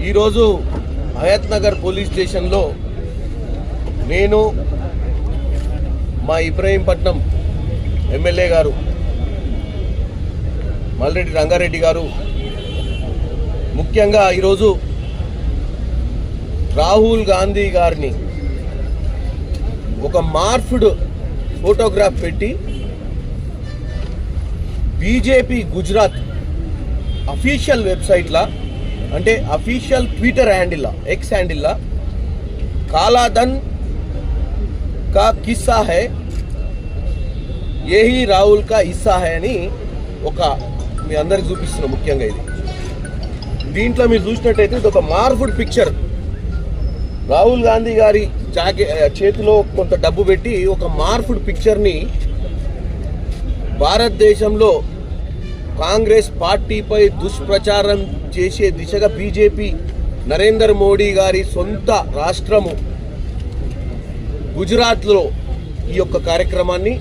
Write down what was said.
ఈరోజు హయత్ నగర్ పోలీస్ స్టేషన్లో నేను మా ఇబ్రహీంపట్నం ఎమ్మెల్యే గారు మల్రెడ్డి రంగారెడ్డి గారు ముఖ్యంగా ఈరోజు రాహుల్ గాంధీ గారిని ఒక మార్ఫ్డ్ ఫోటోగ్రాఫ్ పెట్టి బీజేపీ గుజరాత్ అఫీషియల్ వెబ్సైట్లా అంటే అఫీషియల్ ట్విట్టర్ హ్యాండిల్లా ఎక్స్ హ్యాండిల్లా కాలాధన్ కా కిస్సా హై ఏహీ రాహుల్ కా హిస్సా హై అని ఒక మీ అందరికి చూపిస్తున్నాం. ముఖ్యంగా ఇది దీంట్లో మీరు చూసినట్టయితే ఇది ఒక మార్ఫుడ్ పిక్చర్. రాహుల్ గాంధీ గారి చేతిలో కొంత డబ్బు పెట్టి ఒక మార్ఫుడ్ పిక్చర్ని భారతదేశంలో కాంగ్రెస్ పార్టీపై దుష్ప్రచారం చేసే దిశగా బీజేపీ నరేంద్ర మోడీ గారి సొంత రాష్ట్రము గుజరాత్లో ఈ యొక్క కార్యక్రమాన్ని